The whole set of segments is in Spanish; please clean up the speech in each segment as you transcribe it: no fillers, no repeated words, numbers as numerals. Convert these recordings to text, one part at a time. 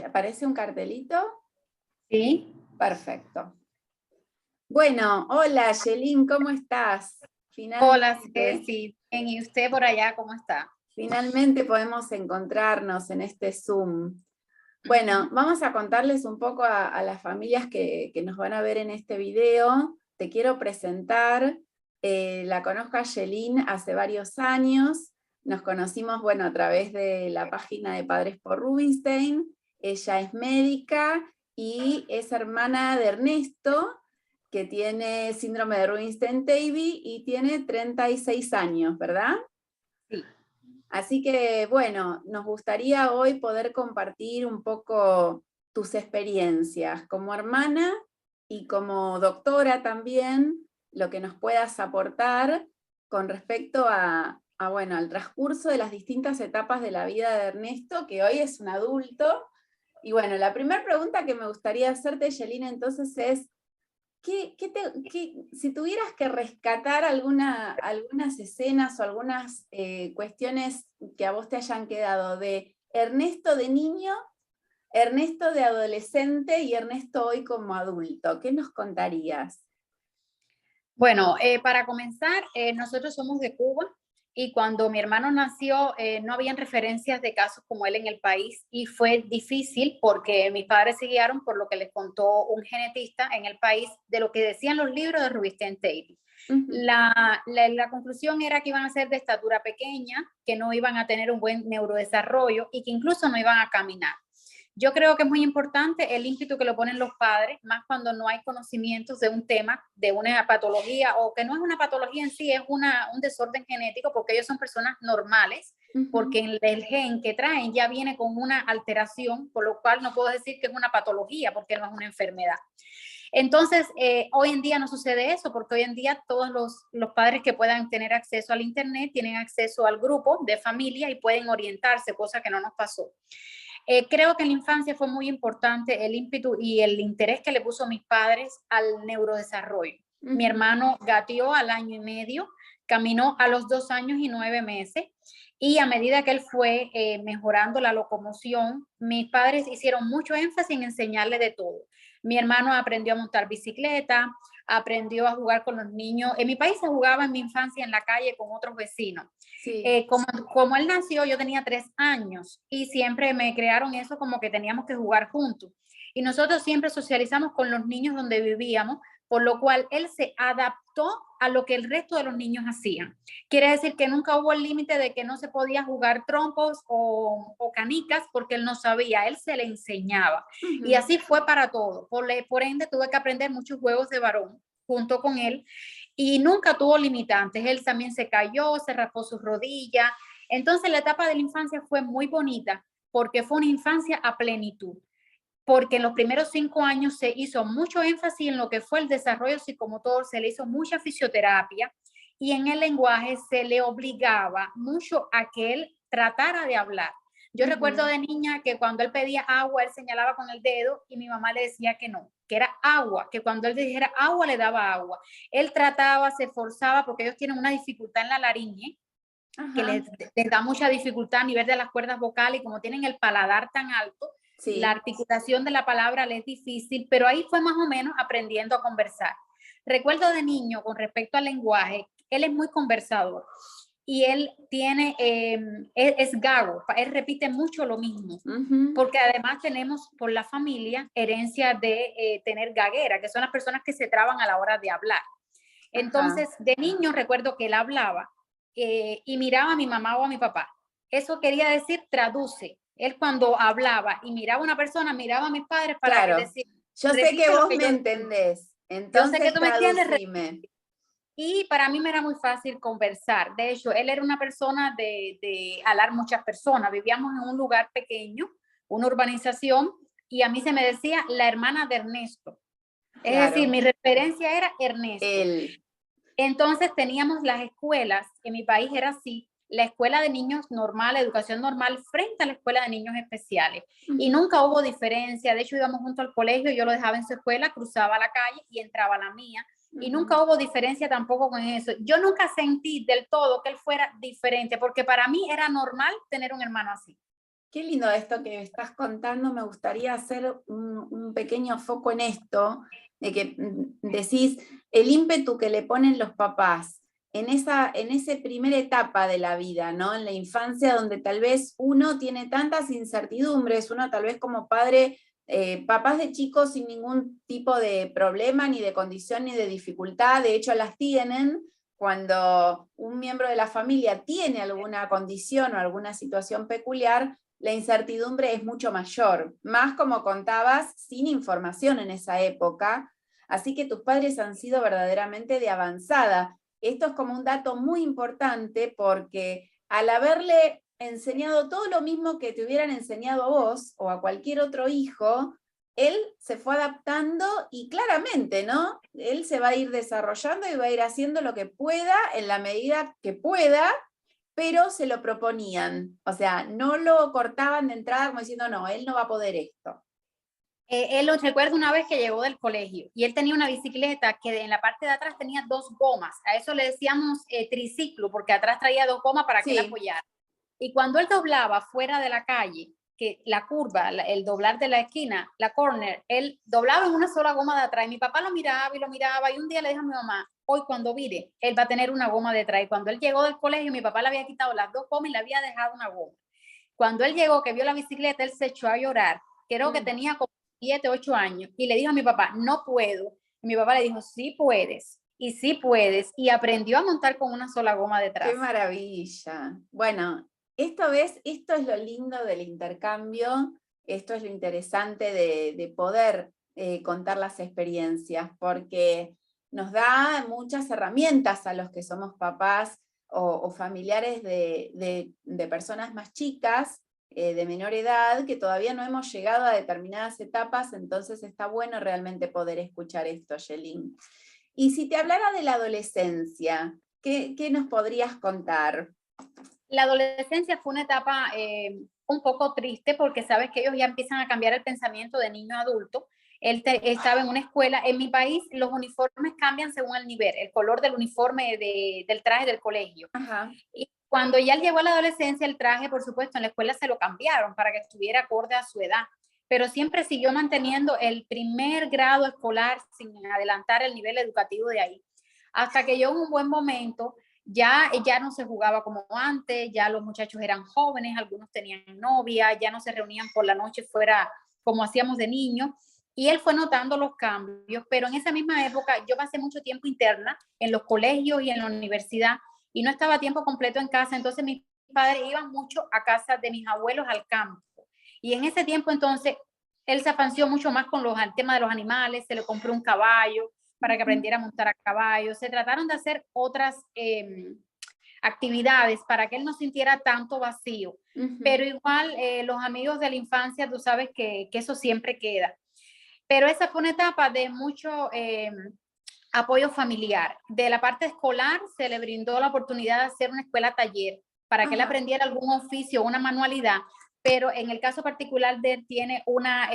¿Te aparece un cartelito? Sí. Perfecto. Bueno, hola Yelin, ¿cómo estás? Hola, Finalmente, Ceci. Bien, ¿y usted por allá cómo está? finalmente podemos encontrarnos en este Zoom. Bueno, vamos a contarles un poco a las familias que nos van a ver en este video. Te quiero presentar, la conozco a Yelin hace varios años. Nos conocimos, bueno, a través de la página de Padres por Rubinstein. Ella es médica y es hermana de Ernesto, que tiene síndrome de Rubinstein-Davy y tiene 36 años, ¿verdad? Sí. Así que, bueno, nos gustaría hoy poder compartir un poco tus experiencias como hermana y como doctora también, lo que nos puedas aportar con respecto bueno, al transcurso de las distintas etapas de la vida de Ernesto, que hoy es un adulto. Y bueno, la primera pregunta que me gustaría hacerte, Yelina, entonces es, si tuvieras que rescatar algunas escenas o algunas cuestiones que a vos te hayan quedado de Ernesto de niño, Ernesto de adolescente y Ernesto hoy como adulto, ¿qué nos contarías? Bueno, para comenzar, nosotros somos de Cuba y cuando mi hermano nació no habían referencias de casos como él en el país y fue difícil porque mis padres se guiaron por lo que les contó un genetista en el país de lo que decían los libros de Rubinstein-Davy. Ujú. La conclusión era que iban a ser de estatura pequeña, que no iban a tener un buen neurodesarrollo y que incluso no iban a caminar. Yo creo que es muy importante el ímpetu que lo ponen los padres, más cuando no hay conocimientos de un tema, de una patología, o que no es una patología en sí, es un desorden genético, porque ellos son personas normales, porque el gen que traen ya viene con una alteración, por lo cual no puedo decir que es una patología, porque no es una enfermedad. Entonces, hoy en día no sucede eso, porque hoy en día todos los padres que puedan tener acceso al Internet tienen acceso al grupo de familia y pueden orientarse, cosa que no nos pasó. Creo que en la infancia fue muy importante el ímpetu y el interés que le puso mis padres al neurodesarrollo. Mi hermano gateó al año y medio, caminó a los 2 años y 9 meses y a medida que él fue mejorando la locomoción, mis padres hicieron mucho énfasis en enseñarle de todo. Mi hermano aprendió a montar bicicleta, aprendió a jugar con los niños. En mi país se jugaba en mi infancia en la calle con otros vecinos. Sí. Como él nació, yo tenía 3 años y siempre me crearon eso como que teníamos que jugar juntos. Y nosotros siempre socializamos con los niños donde vivíamos, por lo cual él se adaptó a lo que el resto de los niños hacían. Quiere decir que nunca hubo el límite de que no se podía jugar trompos o canicas porque él no sabía, él se le enseñaba. Y así fue para todo. Por ende, tuve que aprender muchos juegos de varón junto con él y nunca tuvo limitantes. Él también se cayó, se raspó sus rodillas. Entonces la etapa de la infancia fue muy bonita porque fue una infancia a plenitud, porque en los primeros 5 años se hizo mucho énfasis en lo que fue el desarrollo psicomotor, se le hizo mucha fisioterapia y en el lenguaje se le obligaba mucho a que él tratara de hablar. Yo recuerdo de niña que cuando él pedía agua, él señalaba con el dedo y mi mamá le decía que no, que era agua, que cuando él dijera agua, le daba agua. Él trataba, se esforzaba porque ellos tienen una dificultad en la laringe, que les da mucha dificultad a nivel de las cuerdas vocales y como tienen el paladar tan alto, la Sí. articulación de la palabra le es difícil, pero ahí fue más o menos aprendiendo a conversar. Recuerdo de niño con respecto al lenguaje, él es muy conversador y él tiene, es gago, él repite mucho lo mismo, porque además tenemos por la familia herencia de tener gaguera, que son las personas que se traban a la hora de hablar. Entonces, de niño recuerdo que él hablaba y miraba a mi mamá o a mi papá. Eso quería decir traduce. Él cuando hablaba y miraba a una persona, miraba a mis padres para que Claro. decir, Yo sé que repite lo vos que me yo digo. entendés, Yo sé que entonces tú me entiendes. traducime. Y para mí me era muy fácil conversar. De hecho, él era una persona de hablar muchas personas. Vivíamos en un lugar pequeño, una urbanización, y a mí se me decía la hermana de Ernesto. Es decir, Claro. mi referencia era Ernesto. Él. Entonces teníamos las escuelas, en mi país era así, la escuela de niños normal, educación normal, frente a la escuela de niños especiales. Y nunca hubo diferencia, de hecho íbamos junto al colegio, yo lo dejaba en su escuela, cruzaba la calle y entraba a la mía. Y nunca hubo diferencia tampoco con eso. Yo nunca sentí del todo que él fuera diferente, porque para mí era normal tener un hermano así. Qué lindo esto que estás contando, me gustaría hacer un pequeño foco en esto, de que decís el ímpetu que le ponen los papás en esa primera etapa de la vida, ¿no? En la infancia, donde tal vez uno tiene tantas incertidumbres, uno tal vez como padre, papás de chicos sin ningún tipo de problema, ni de condición, ni de dificultad, de hecho las tienen. Cuando un miembro de la familia tiene alguna condición o alguna situación peculiar, la incertidumbre es mucho mayor, más como contabas, sin información en esa época, así que tus padres han sido verdaderamente de avanzada. Esto es como un dato muy importante porque al haberle enseñado todo lo mismo que te hubieran enseñado a vos o a cualquier otro hijo, él se fue adaptando y claramente, ¿no? Él se va a ir desarrollando y va a ir haciendo lo que pueda en la medida que pueda, pero se lo proponían, o sea, no lo cortaban de entrada como diciendo, no, él no va a poder esto. Él lo recuerda una vez que llegó del colegio y él tenía una bicicleta que en la parte de atrás tenía 2 gomas. A eso le decíamos triciclo, porque atrás traía 2 gomas para que él Sí. apoyara. Y cuando él doblaba fuera de la calle, que la curva, el doblar de la esquina, la corner, él doblaba en una sola goma de atrás. Y mi papá lo miraba y un día le dijo a mi mamá, hoy cuando vire, él va a tener una goma detrás. Y cuando él llegó del colegio, mi papá le había quitado las 2 gomas y le había dejado una goma. Cuando él llegó, que vio la bicicleta, él se echó a llorar. Creo que tenía como 7, 8 años. Y le dijo a mi papá, no puedo. Y mi papá le dijo, sí puedes. Y sí puedes. Y aprendió a montar con una sola goma Qué detrás. maravilla. Bueno, esto es lo lindo del intercambio, esto es lo interesante de poder contar las experiencias, porque nos da muchas herramientas a los que somos papás o familiares de personas más chicas, de menor edad, que todavía no hemos llegado a determinadas etapas, entonces está bueno realmente poder escuchar esto, Yelin. Y si te hablara de la adolescencia, ¿qué nos podrías contar? La adolescencia fue una etapa un poco triste porque sabes que ellos ya empiezan a cambiar el pensamiento de niño a adulto. Estaba en una escuela. En mi país los uniformes cambian según el nivel, el color del uniforme del traje del colegio. Ajá. Y cuando ya él llegó a la adolescencia, el traje, por supuesto, en la escuela se lo cambiaron para que estuviera acorde a su edad, pero siempre siguió manteniendo el primer grado escolar sin adelantar el nivel educativo de ahí. Hasta que llegó un buen momento, ya no se jugaba como antes, ya los muchachos eran jóvenes, algunos tenían novia, ya no se reunían por la noche fuera como hacíamos de niños. Y él fue notando los cambios, pero en esa misma época yo pasé mucho tiempo interna en los colegios y en la universidad y no estaba a tiempo completo en casa, entonces mis padres iban mucho a casa de mis abuelos al campo. Y en ese tiempo entonces él se afanció mucho más con el tema de los animales, se le compró un caballo para que aprendiera a montar a caballo, se trataron de hacer otras actividades para que él no sintiera tanto vacío, pero igual los amigos de la infancia, tú sabes que eso siempre queda. Pero esa fue una etapa de mucho apoyo familiar. De la parte escolar se le brindó la oportunidad de hacer una escuela taller para que él aprendiera algún oficio, una manualidad, pero en el caso particular de él tiene una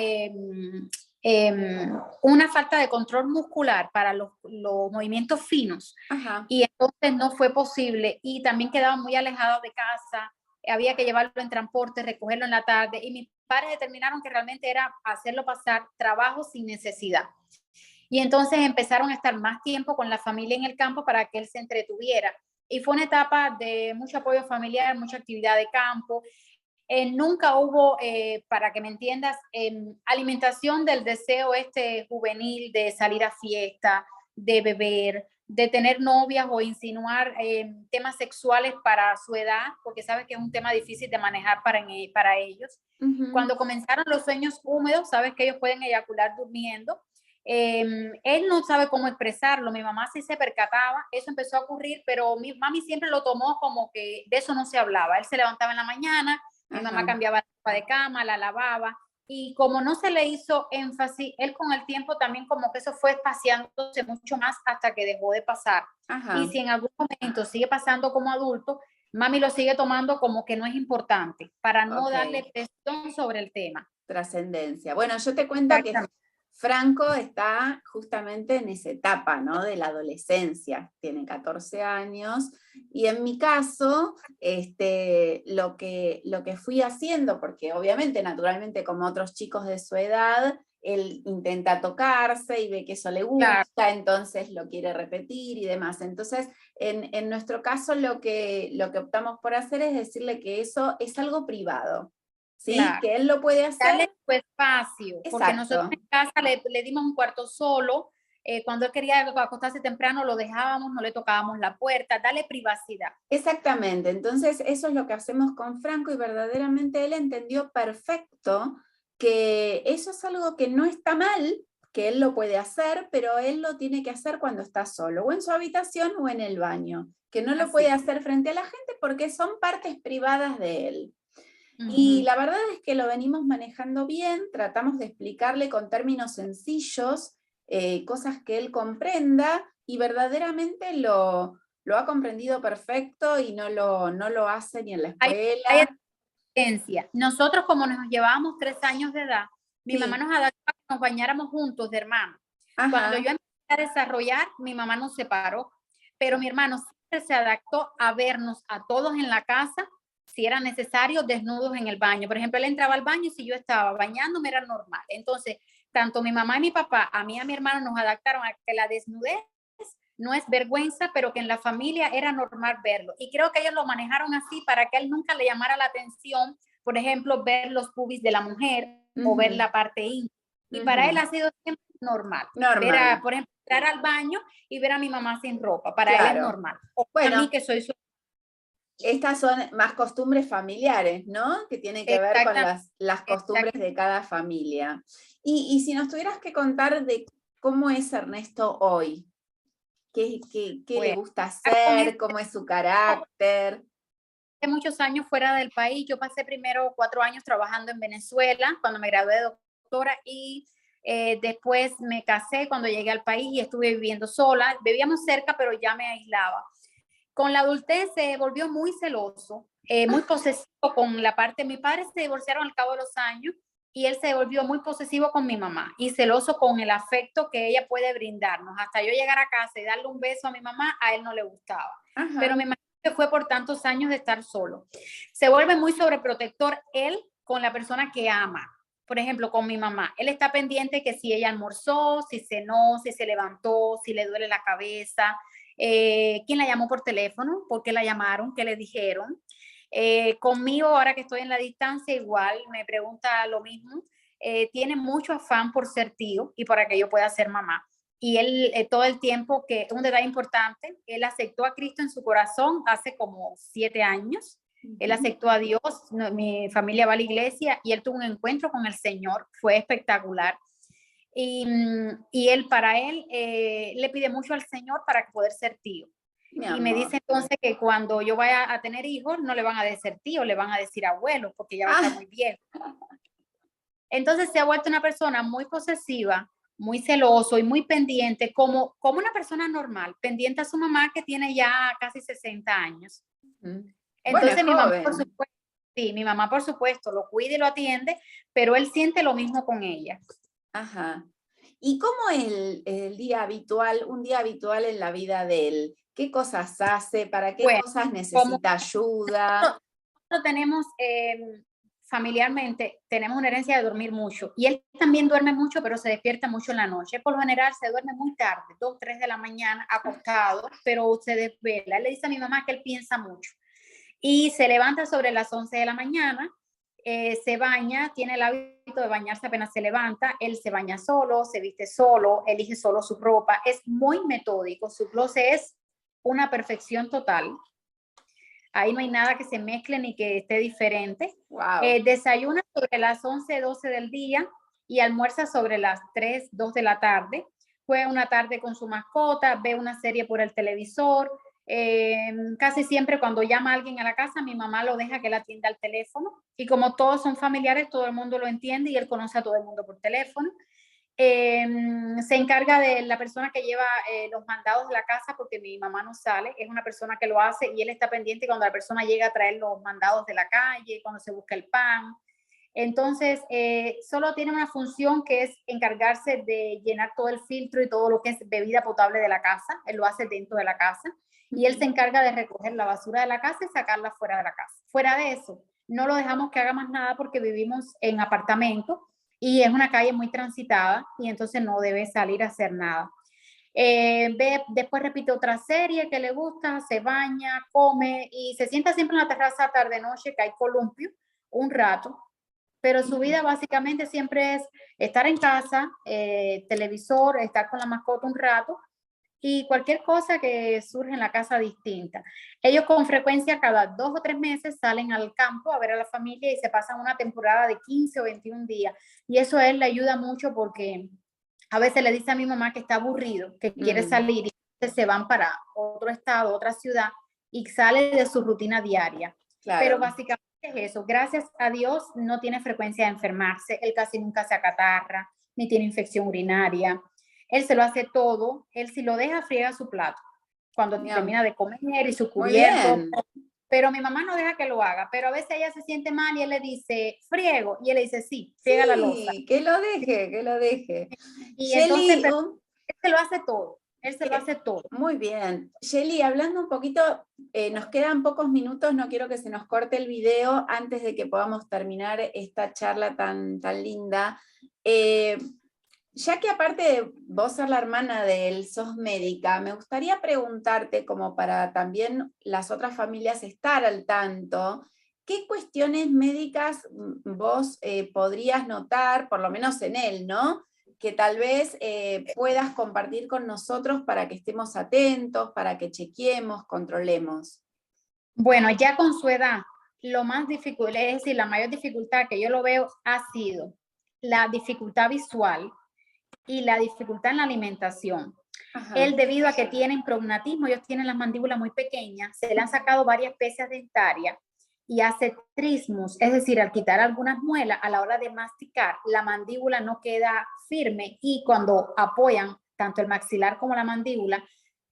falta de control muscular para los movimientos finos. Ajá. Y entonces no fue posible y también quedaba muy alejado de casa, había que llevarlo en transporte, recogerlo en la tarde y mis padres determinaron que realmente era hacerlo pasar trabajo sin necesidad. Y entonces empezaron a estar más tiempo con la familia en el campo para que él se entretuviera. Y fue una etapa de mucho apoyo familiar, mucha actividad de campo. Nunca hubo, para que me entiendas, alimentación del deseo juvenil de salir a fiesta, de beber, de tener novias o insinuar temas sexuales para su edad, porque sabes que es un tema difícil de manejar para ellos. Cuando comenzaron los sueños húmedos, sabes que ellos pueden eyacular durmiendo. Él no sabe cómo expresarlo, mi mamá sí se percataba, eso empezó a ocurrir, pero mi mami siempre lo tomó como que de eso no se hablaba. Él se levantaba en la mañana, mi mamá cambiaba la ropa de cama, la lavaba, y como no se le hizo énfasis, él con el tiempo también como que eso fue espaciándose mucho más hasta que dejó de pasar. Ajá. Y si en algún momento sigue pasando como adulto, mami lo sigue tomando como que no es importante, para no darle presión sobre el tema. Trascendencia. Bueno, yo te cuento que Franco está justamente en esa etapa, ¿no? De la adolescencia, tiene 14 años, y en mi caso, lo que fui haciendo, porque obviamente, naturalmente, como otros chicos de su edad, él intenta tocarse y ve que eso le gusta, Claro. entonces lo quiere repetir y demás. Entonces, en nuestro caso, lo que optamos por hacer es decirle que eso es algo privado, ¿sí? Claro. Que él lo puede hacer. Darle su espacio, porque nosotros Exacto. en casa le dimos un cuarto solo. Cuando él quería acostarse temprano, lo dejábamos, no le tocábamos la puerta, darle privacidad. Exactamente, entonces eso es lo que hacemos con Franco y verdaderamente él entendió perfecto que eso es algo que no está mal, que él lo puede hacer, pero él lo tiene que hacer cuando está solo, o en su habitación o en el baño, que no lo puede Así. hacer frente a la gente porque son partes privadas de él. Y Ujú. la verdad es que lo venimos manejando bien, tratamos de explicarle con términos sencillos, cosas que él comprenda, y verdaderamente lo ha comprendido perfecto y no lo hace ni en la Hay escuela. diferencia. Nosotros, como nos llevábamos 3 años de edad, mi mamá Sí, nos adaptó a que nos bañáramos juntos de hermanos. Cuando ajá, yo empecé a desarrollar, mi mamá nos separó, pero mi hermano siempre se adaptó a vernos a todos en la casa, si era necesario, desnudos en el baño. Por ejemplo, él entraba al baño y si yo estaba bañándome era normal. Entonces, tanto mi mamá y mi papá, a mí y a mi hermano nos adaptaron a que la desnudez no es vergüenza, pero que en la familia era normal verlo. Y creo que ellos lo manejaron así para que él nunca le llamara la atención, por ejemplo, ver los pubis de la mujer o ver ujú, la parte íntima. Y para él ujú. ha sido siempre normal. Ver Normal, a, por ejemplo, entrar al baño y ver a mi mamá sin ropa. Para él es claro. normal. O a mí Bueno, que soy su... estas son más costumbres familiares, ¿no? Que tienen que ver con Exactamente. las costumbres de cada familia. Y si nos tuvieras que contar de cómo es Ernesto hoy, qué le Bueno, gusta con hacer, este, cómo es su carácter. muchos años fuera del país. Yo pasé primero 4 años trabajando en Venezuela cuando me gradué de doctora y después me casé cuando llegué al país y estuve viviendo sola. Vivíamos cerca, pero ya me aislaba. Con la adultez se volvió muy celoso, muy posesivo con la parte. Mi padre se divorciaron al cabo de los años y él se volvió muy posesivo con mi mamá y celoso con el afecto que ella puede brindarnos. Hasta yo llegar a casa y darle un beso a mi mamá, a él no le gustaba. Ajá, Pero me imagino que fue por tantos años de estar solo. Se vuelve muy sobreprotector él con la persona que ama. Por ejemplo, con mi mamá. Él está pendiente que si ella almorzó, si cenó, si se levantó, si le duele la cabeza, quién la llamó por teléfono, por qué la llamaron, qué le dijeron. Conmigo, ahora que estoy en la distancia, igual me pregunta lo mismo. Tiene mucho afán por ser tío y para que yo pueda ser mamá. Y él todo el tiempo, que un detalle importante, él aceptó a Cristo en su corazón hace como 7 años. Él ujú. aceptó a Dios, mi familia va a la iglesia y él tuvo un encuentro con el Señor, fue espectacular. Y él, para él, le pide mucho al Señor para poder ser tío. Mi Y me amor. dice entonces que cuando yo vaya a tener hijos, no le van a decir tío, le van a decir abuelo, porque ya va a estar Ah, muy viejo. Entonces se ha vuelto una persona muy posesiva, muy celoso y muy pendiente, como una persona normal, pendiente a su mamá que tiene ya casi 60 años. ujú. Bueno, es Entonces mi mamá, por joven. supuesto, sí, mi mamá, por supuesto, lo cuida y lo atiende, pero él siente lo mismo con ella. Ajá. ¿Y cómo es el día habitual, un día habitual en la vida de él? ¿Qué cosas hace? ¿Para qué Bueno, cosas como necesita ayuda? nosotros tenemos familiarmente, tenemos una herencia de dormir mucho y él también duerme mucho, pero se despierta mucho en la noche. Por lo general se duerme muy tarde, 2, 3 de la mañana acostado, pero se desvela. Él le dice a mi mamá que él piensa mucho y se levanta sobre las 11 de la mañana, se baña, tiene el hábito de bañarse apenas se levanta, él se baña solo, se viste solo, elige solo su ropa, es muy metódico, su closet es una perfección total. Ahí no hay nada que se mezcle ni que esté diferente. Wow. Desayuna sobre las 11, 12 del día y almuerza sobre las 3, 2 de la tarde. Juega una tarde con su mascota, ve una serie por el televisor. Casi siempre cuando llama a alguien a la casa, mi mamá lo deja que él atienda al teléfono. Y como todos son familiares, todo el mundo lo entiende y él conoce a todo el mundo por teléfono. Se encarga de la persona que lleva los mandados de la casa porque mi mamá no sale, es una persona que lo hace y él está pendiente cuando la persona llega a traer los mandados de la calle, cuando se busca el pan. Entonces, solo tiene una función que es encargarse de llenar todo el filtro y todo lo que es bebida potable de la casa. Él lo hace dentro de la casa y él se encarga de recoger la basura de la casa y sacarla fuera de la casa. Fuera de eso, no lo dejamos que haga más nada porque vivimos en apartamento y es una calle muy transitada y entonces no debe salir a hacer nada. Después repite otra serie que le gusta, se baña, come y se sienta siempre en la terraza tarde-noche, que hay columpio, un rato, pero su vida básicamente siempre es estar en casa, televisor, estar con la mascota un rato y cualquier cosa que surge en la casa distinta. Ellos con frecuencia cada 2 o 3 meses salen al campo a ver a la familia y se pasan una temporada de 15 o 21 días. Y eso a él le ayuda mucho porque a veces le dice a mi mamá que está aburrido, que quiere salir y se van para otro estado, otra ciudad y sale de su rutina diaria. Claro. Pero básicamente es eso. Gracias a Dios no tiene frecuencia de enfermarse. Él casi nunca se acatarra, ni tiene infección urinaria. Él se lo hace todo. Él si lo deja, friega su plato. Cuando termina de comer y su cubierto. Pero mi mamá no deja que lo haga. Pero a veces ella se siente mal y él le dice, friego. Y él le dice, sí, friega la loza. Que lo deje, que lo deje. Y Shelly, entonces, él se lo hace todo. Él se lo hace todo. Muy bien. Shelly, hablando un poquito, nos quedan pocos minutos, no quiero que se nos corte el video antes de que podamos terminar esta charla tan linda. Ya que aparte de vos ser la hermana de él, sos médica, me gustaría preguntarte, como para también las otras familias estar al tanto, ¿qué cuestiones médicas vos podrías notar, por lo menos en él, ¿no? Que tal vez puedas compartir con nosotros para que estemos atentos, para que chequeemos, controlemos. Bueno, ya con su edad, lo más difícil, es decir, la mayor dificultad que yo lo veo ha sido la dificultad visual y la dificultad en la alimentación. Ajá. Él, debido a que tienen prognatismo, ellos tienen las mandíbulas muy pequeñas, se le han sacado varias piezas dentarias y hace trismus, es decir, al quitar algunas muelas, a la hora de masticar, la mandíbula no queda firme y cuando apoyan tanto el maxilar como la mandíbula,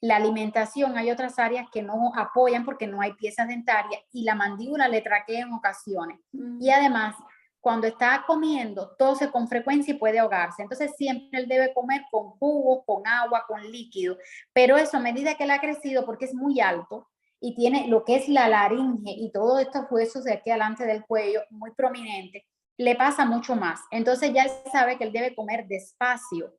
la alimentación, hay otras áreas que no apoyan porque no hay piezas dentarias y la mandíbula le traquea en ocasiones. Y además, cuando está comiendo, tose con frecuencia y puede ahogarse. Entonces siempre él debe comer con jugo, con agua, con líquido. Pero eso a medida que él ha crecido, porque es muy alto y tiene lo que es la laringe y todos estos huesos de aquí adelante del cuello muy prominentes, le pasa mucho más. Entonces ya él sabe que él debe comer despacio,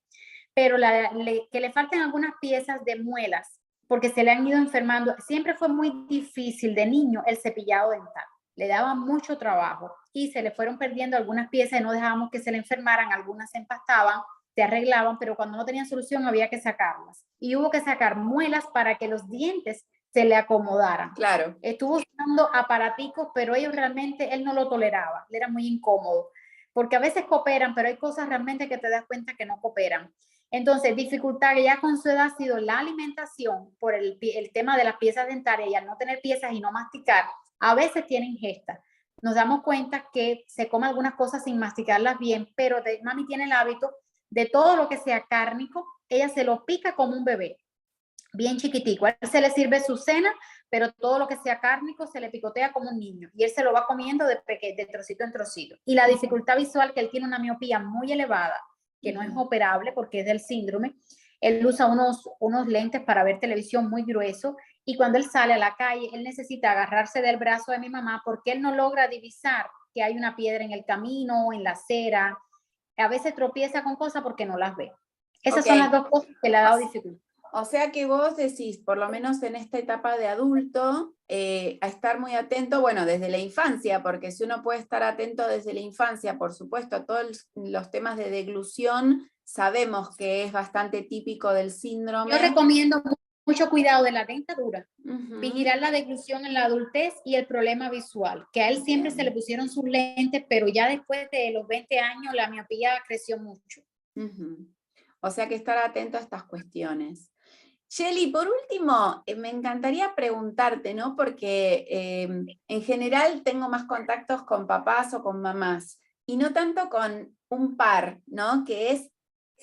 pero que le falten algunas piezas de muelas porque se le han ido enfermando. Siempre fue muy difícil de niño el cepillado dental. Le daba mucho trabajo y se le fueron perdiendo algunas piezas y no dejábamos que se le enfermaran, algunas se empastaban, se arreglaban, pero cuando no tenían solución había que sacarlas. Y hubo que sacar muelas para que los dientes se le acomodaran. Claro. Estuvo usando aparaticos, pero ellos realmente, él no lo toleraba, le era muy incómodo, porque a veces cooperan, pero hay cosas realmente que te das cuenta que no cooperan. Entonces, dificultad que ya con su edad ha sido la alimentación por el tema de las piezas dentarias y al no tener piezas y no masticar, a veces tiene ingesta. Nos damos cuenta que se come algunas cosas sin masticarlas bien, pero mami tiene el hábito de todo lo que sea cárnico, ella se lo pica como un bebé, bien chiquitico. A él se le sirve su cena, pero todo lo que sea cárnico se le picotea como un niño y él se lo va comiendo de trocito en trocito. Y la dificultad visual, que él tiene una miopía muy elevada, que no es operable porque es del síndrome. Él usa unos lentes para ver televisión muy gruesos y cuando él sale a la calle, él necesita agarrarse del brazo de mi mamá porque él no logra divisar que hay una piedra en el camino, en la acera. A veces tropieza con cosas porque no las ve. Esas son las dos cosas que le ha dado dificultad. O sea que vos decís, por lo menos en esta etapa de adulto, a estar muy atento, bueno, desde la infancia, porque si uno puede estar atento desde la infancia, por supuesto, a todos los temas de deglución, sabemos que es bastante típico del síndrome. Yo recomiendo mucho cuidado de la dentadura, vigilar la deglución en la adultez y el problema visual, que a él siempre se le pusieron sus lentes, pero ya después de los 20 años la miopía creció mucho. O sea que estar atento a estas cuestiones. Shelly, por último, me encantaría preguntarte, ¿no? Porque en general tengo más contactos con papás o con mamás, y no tanto con un par, ¿no? Que es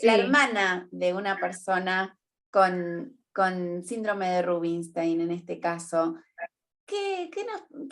la hermana de una persona con síndrome de Rubinstein, en este caso. ¿qué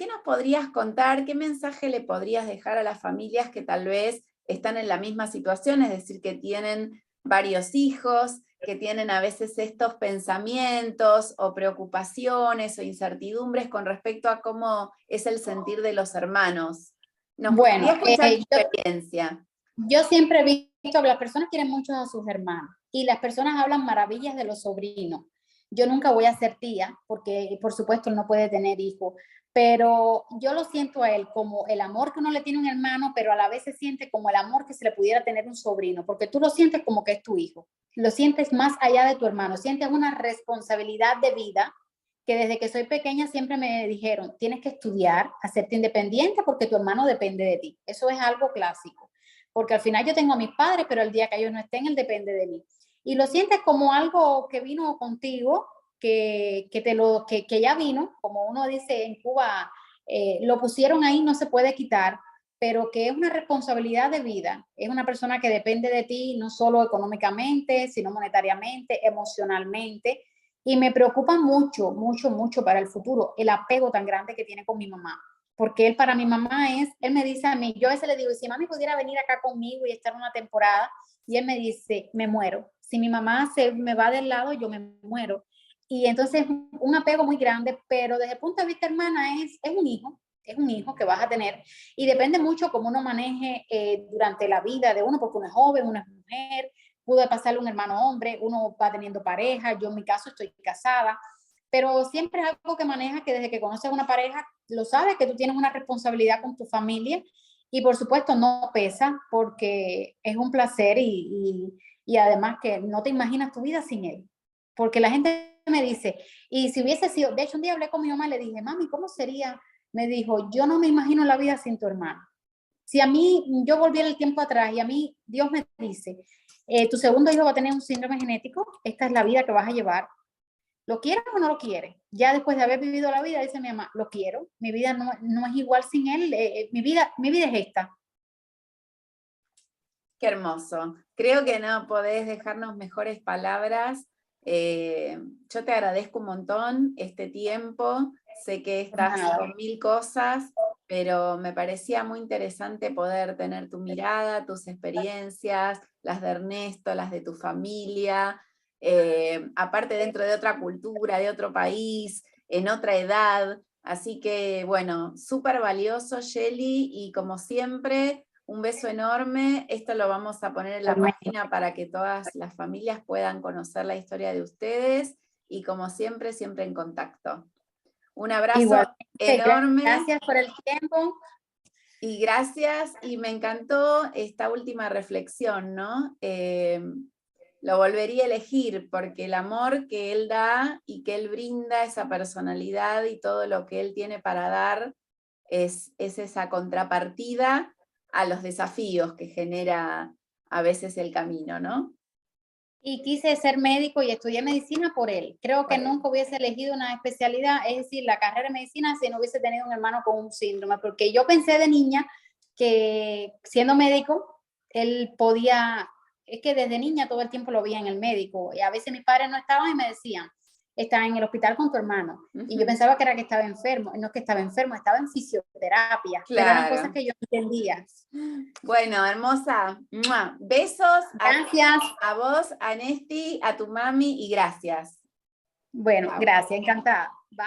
nos podrías contar? ¿Qué mensaje le podrías dejar a las familias que tal vez están en la misma situación? Es decir, que tienen varios hijos, que tienen a veces estos pensamientos o preocupaciones o incertidumbres con respecto a cómo es el sentir de los hermanos. Nos gustaría Bueno, escuchar tu experiencia. yo siempre he visto que las personas quieren mucho a sus hermanos y las personas hablan maravillas de los sobrinos. Yo nunca voy a ser tía porque, por supuesto, él no puede tener hijos, pero yo lo siento a él como el amor que uno le tiene a un hermano, pero a la vez se siente como el amor que se le pudiera tener a un sobrino, porque tú lo sientes como que es tu hijo, lo sientes más allá de tu hermano, sientes una responsabilidad de vida que desde que soy pequeña siempre me dijeron, tienes que estudiar, hacerte independiente porque tu hermano depende de ti. Eso es algo clásico, porque al final yo tengo a mis padres, pero el día que ellos no estén, él depende de mí. Y lo sientes como algo que vino contigo, que ya vino, como uno dice en Cuba, lo pusieron ahí, no se puede quitar, pero que es una responsabilidad de vida. Es una persona que depende de ti, no solo económicamente, sino monetariamente, emocionalmente. Y me preocupa mucho, mucho, mucho para el futuro el apego tan grande que tiene con mi mamá. Porque él para mi mamá es, él me dice a mí, yo a veces le digo, si mami pudiera venir acá conmigo y estar una temporada, y él me dice, me muero. Si mi mamá se me va del lado, yo me muero. Y entonces un apego muy grande, pero desde el punto de vista hermana es un hijo que vas a tener y depende mucho cómo uno maneje durante la vida de uno, porque uno es joven, uno es mujer, pudo pasarle un hermano hombre, uno va teniendo pareja, yo en mi caso estoy casada, pero siempre es algo que maneja que desde que conoces a una pareja, lo sabes que tú tienes una responsabilidad con tu familia y por supuesto no pesa porque es un placer y además que no te imaginas tu vida sin él, porque la gente me dice, y si hubiese sido, de hecho un día hablé con mi mamá y le dije, mami, ¿cómo sería? Me dijo, yo no me imagino la vida sin tu hermano. Si a mí, yo volviera el tiempo atrás y a mí Dios me dice, tu segundo hijo va a tener un síndrome genético, esta es la vida que vas a llevar, ¿lo quieres o no lo quieres? Ya después de haber vivido la vida, dice mi mamá, lo quiero, mi vida no es igual sin él, mi vida es esta. Qué hermoso. Creo que no podés dejarnos mejores palabras. Yo te agradezco un montón este tiempo. Sé que estás con mil cosas, pero me parecía muy interesante poder tener tu mirada, tus experiencias, las de Ernesto, las de tu familia, aparte dentro de otra cultura, de otro país, en otra edad. Así que, bueno, súper valioso, Shelly, y como siempre, un beso enorme. Esto lo vamos a poner en la página para que todas las familias puedan conocer la historia de ustedes y como siempre, siempre en contacto. Un abrazo Igualmente, enorme. gracias por el tiempo. Y gracias, y me encantó esta última reflexión, ¿no? Lo volvería a elegir porque el amor que él da y que él brinda, esa personalidad y todo lo que él tiene para dar, es esa contrapartida a los desafíos que genera a veces el camino, ¿no? Y quise ser médico y estudié medicina por él. Creo que nunca hubiese elegido una especialidad, es decir, la carrera de medicina, si no hubiese tenido un hermano con un síndrome, porque yo pensé de niña que siendo médico, él podía, es que desde niña todo el tiempo lo veía en el médico, y a veces mis padres no estaban y me decían, está en el hospital con tu hermano. Y yo pensaba que era que estaba enfermo, no es que estaba enfermo, estaba en fisioterapia, pero eran cosas Claro. que yo no entendía. Bueno, hermosa. ¡Mua! Besos Gracias. a vos, a Nesti, a tu mami y gracias. Bueno, Chao. gracias, encantada. Bye.